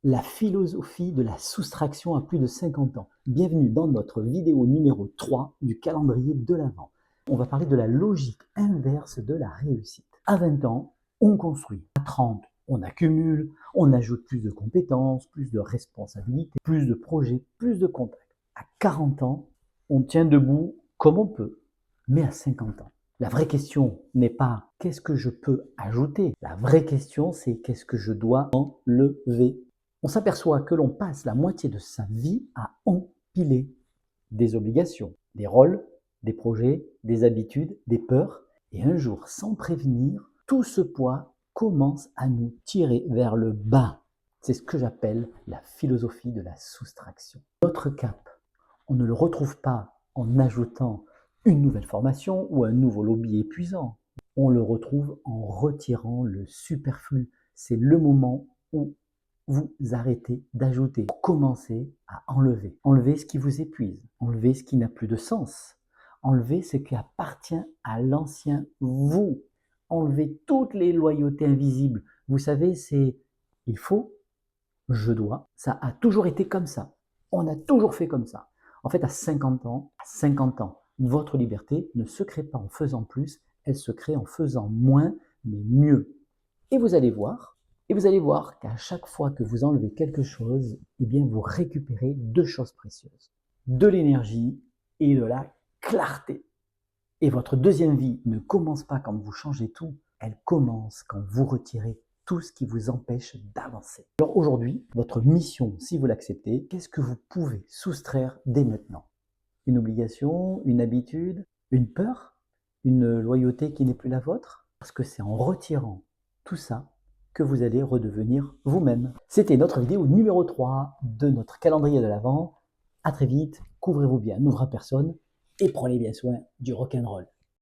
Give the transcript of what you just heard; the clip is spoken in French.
La philosophie de la soustraction à plus de 50 ans. Bienvenue dans notre vidéo numéro 3 du calendrier de l'Avent. On va parler de la logique inverse de la réussite. À 20 ans, on construit. À 30, on accumule, on ajoute plus de compétences, plus de responsabilités, plus de projets, plus de contacts. À 40 ans, on tient debout comme on peut. Mais à 50 ans, la vraie question n'est pas qu'est-ce que je peux ajouter. La vraie question, c'est qu'est-ce que je dois enlever. On s'aperçoit que l'on passe la moitié de sa vie à empiler des obligations, des rôles, des projets, des habitudes, des peurs. Et un jour, sans prévenir, tout ce poids commence à nous tirer vers le bas. C'est ce que j'appelle la philosophie de la soustraction. Notre cap, on ne le retrouve pas en ajoutant une nouvelle formation ou un nouveau lobby épuisant. On le retrouve en retirant le superflu. C'est le moment où vous arrêtez d'ajouter. Commencez à enlever. Enlevez ce qui vous épuise. Enlevez ce qui n'a plus de sens. Enlevez ce qui appartient à l'ancien vous. Enlevez toutes les loyautés invisibles. Vous savez, c'est il faut, je dois. Ça a toujours été comme ça. On a toujours fait comme ça. En fait, à 50 ans, votre liberté ne se crée pas en faisant plus, elle se crée en faisant moins, mais mieux. Et vous allez voir, qu'à chaque fois que vous enlevez quelque chose, eh bien vous récupérez deux choses précieuses. De l'énergie et de la clarté. Et votre deuxième vie ne commence pas quand vous changez tout, elle commence quand vous retirez tout ce qui vous empêche d'avancer. Alors aujourd'hui, votre mission, si vous l'acceptez, qu'est-ce que vous pouvez soustraire dès maintenant? Une obligation, une habitude, une peur, une loyauté qui n'est plus la vôtre? Parce que c'est en retirant tout ça que vous allez redevenir vous-même. C'était notre vidéo numéro 3 de notre calendrier de l'Avent. À très vite, couvrez-vous bien, n'ouvrez personne et prenez bien soin du rock'n'roll.